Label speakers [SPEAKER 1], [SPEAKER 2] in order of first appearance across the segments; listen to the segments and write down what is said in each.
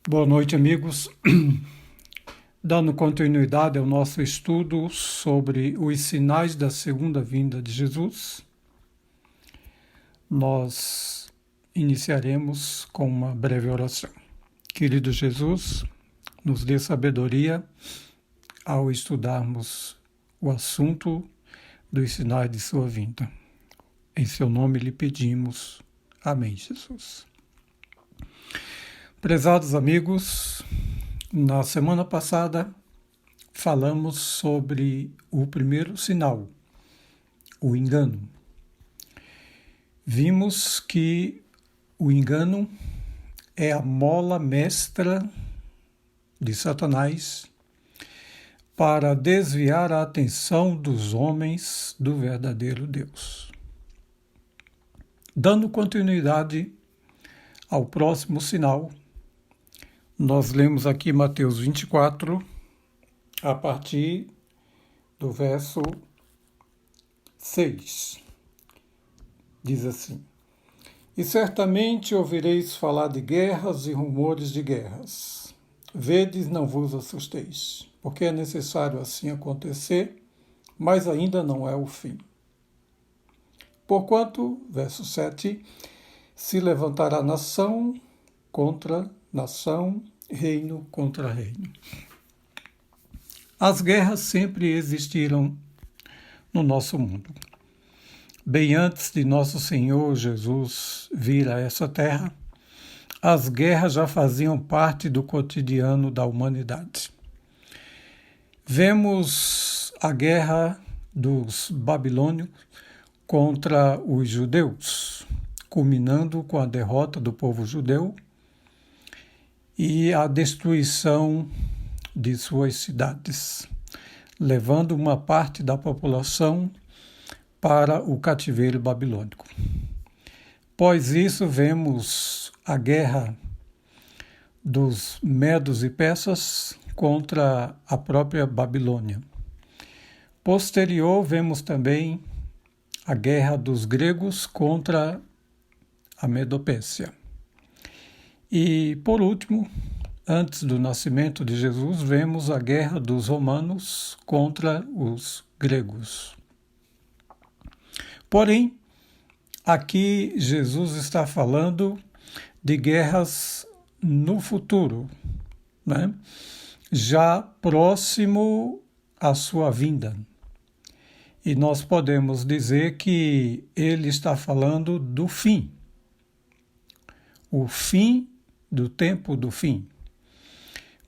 [SPEAKER 1] Boa noite, amigos. Dando continuidade ao nosso estudo sobre os sinais da segunda vinda de Jesus, nós iniciaremos com uma breve oração. Querido Jesus, nos dê sabedoria ao estudarmos o assunto dos sinais de sua vinda. Em seu nome lhe pedimos. Amém, Jesus. Prezados amigos, na semana passada falamos sobre o primeiro sinal, o engano. Vimos que o engano é a mola mestra de Satanás para desviar a atenção dos homens do verdadeiro Deus. Dando continuidade ao próximo sinal, nós lemos aqui Mateus 24, a partir do verso 6. Diz assim: E certamente ouvireis falar de guerras e rumores de guerras. Vedes, não vos assusteis, porque é necessário assim acontecer, mas ainda não é o fim. Porquanto, verso 7, se levantará nação contra nação, reino contra reino. As guerras sempre existiram no nosso mundo. Bem antes de nosso Senhor Jesus vir a essa terra, as guerras já faziam parte do cotidiano da humanidade. Vemos a guerra dos babilônios contra os judeus, culminando com a derrota do povo judeu e a destruição de suas cidades, levando uma parte da população para o cativeiro babilônico. Após isso, vemos a guerra dos medos e persas contra a própria Babilônia. Posterior, vemos também a guerra dos gregos contra a Medopécia. E, por último, antes do nascimento de Jesus, vemos a guerra dos romanos contra os gregos. Porém, aqui Jesus está falando de guerras no futuro, né? Já próximo à sua vinda. E nós podemos dizer que ele está falando do fim. O fim do tempo do fim.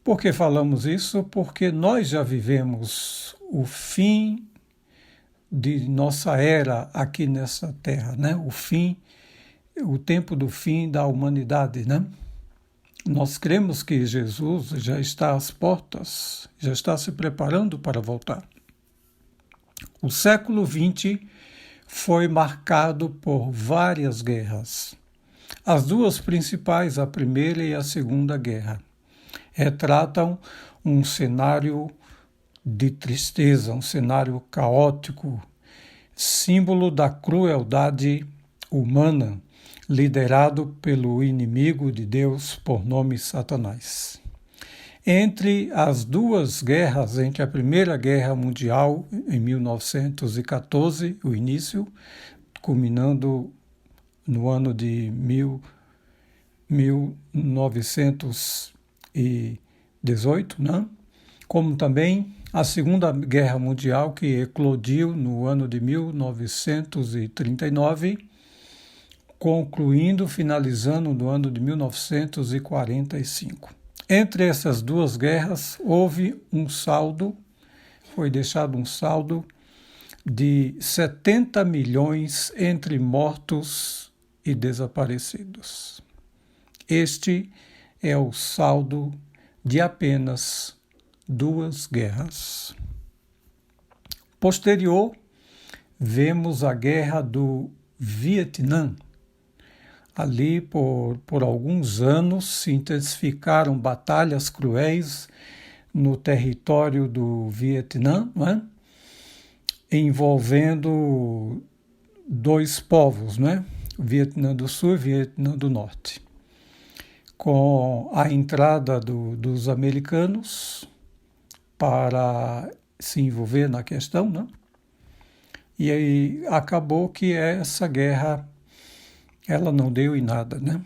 [SPEAKER 1] Por que falamos isso? Porque nós já vivemos o fim de nossa era aqui nessa terra, né? O tempo do fim da humanidade, né? Nós cremos que Jesus já está às portas, já está se preparando para voltar. O século XX foi marcado por várias guerras. As duas principais, a Primeira e a Segunda Guerra, retratam um cenário de tristeza, um cenário caótico, símbolo da crueldade humana, liderado pelo inimigo de Deus por nome Satanás. Entre as duas guerras, entre a Primeira Guerra Mundial, em 1914, o início, culminando no ano de 1918, né? Como também a Segunda Guerra Mundial, que eclodiu no ano de 1939, finalizando no ano de 1945. Entre essas duas guerras, foi deixado um saldo de 70 milhões entre mortos e desaparecidos. Este é o saldo de apenas duas guerras. Posterior, vemos a Guerra do Vietnã. Ali, por alguns anos, se intensificaram batalhas cruéis no território do Vietnã, né? Envolvendo dois povos, né? Vietnã do Sul e Vietnã do Norte. com a entrada dos americanos para se envolver na questão, né? E aí acabou que essa guerra, ela não deu em nada, né?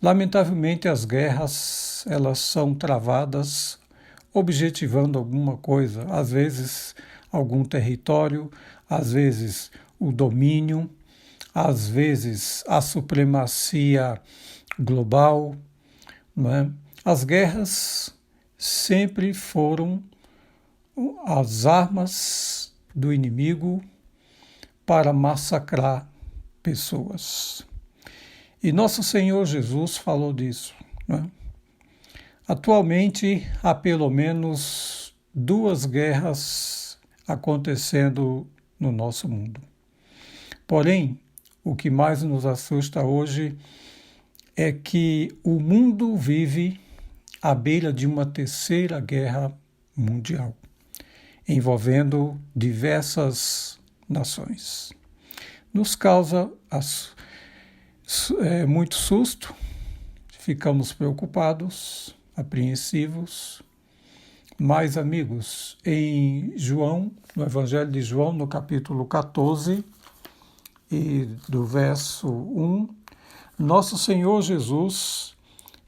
[SPEAKER 1] Lamentavelmente, as guerras, elas são travadas objetivando alguma coisa, às vezes algum território, às vezes o domínio, às vezes a supremacia global, não é? As guerras sempre foram as armas do inimigo para massacrar pessoas. E nosso Senhor Jesus falou disso, né? Atualmente há pelo menos 2 guerras acontecendo no nosso mundo. Porém, o que mais nos assusta hoje é que o mundo vive à beira de uma 3ª guerra mundial, envolvendo diversas nações. Nos causa muito susto, ficamos preocupados, apreensivos. Mas, amigos, em João, no Evangelho de João, no capítulo 14, e do verso 1, nosso Senhor Jesus,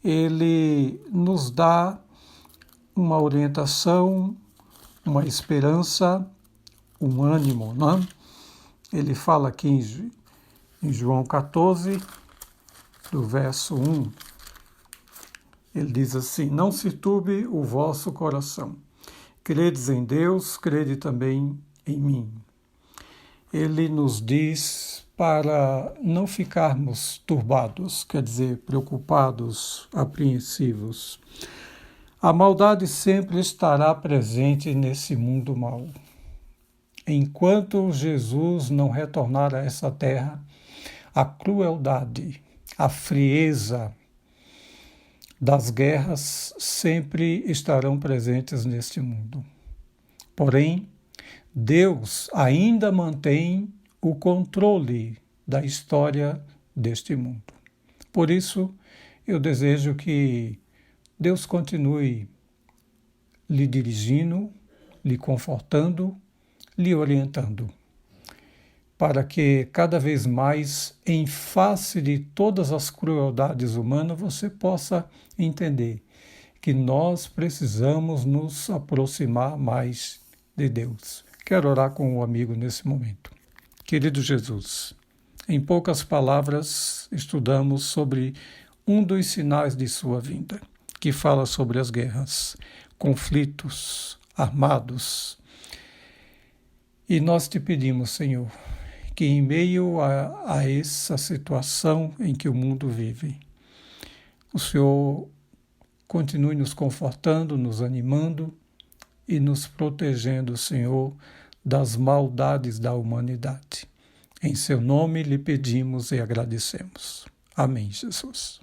[SPEAKER 1] ele nos dá uma orientação, uma esperança, um ânimo, né? Ele fala aqui em João 14, do verso 1, ele diz assim: não se turbe o vosso coração. Credes em Deus, crede também em mim. Ele nos diz para não ficarmos turbados, quer dizer, preocupados, apreensivos. A maldade sempre estará presente nesse mundo mau. Enquanto Jesus não retornar a essa terra, a crueldade, a frieza das guerras sempre estarão presentes neste mundo. Porém, Deus ainda mantém o controle da história deste mundo. Por isso, eu desejo que Deus continue lhe dirigindo, lhe confortando, lhe orientando, para que cada vez mais, em face de todas as crueldades humanas, você possa entender que nós precisamos nos aproximar mais de Deus. Quero orar com o amigo nesse momento. Querido Jesus, em poucas palavras, estudamos sobre um dos sinais de sua vinda, que fala sobre as guerras, conflitos armados. E nós te pedimos, Senhor, que em meio a essa situação em que o mundo vive, o Senhor continue nos confortando, nos animando e nos protegendo, Senhor, das maldades da humanidade. Em seu nome lhe pedimos e agradecemos. Amém, Jesus.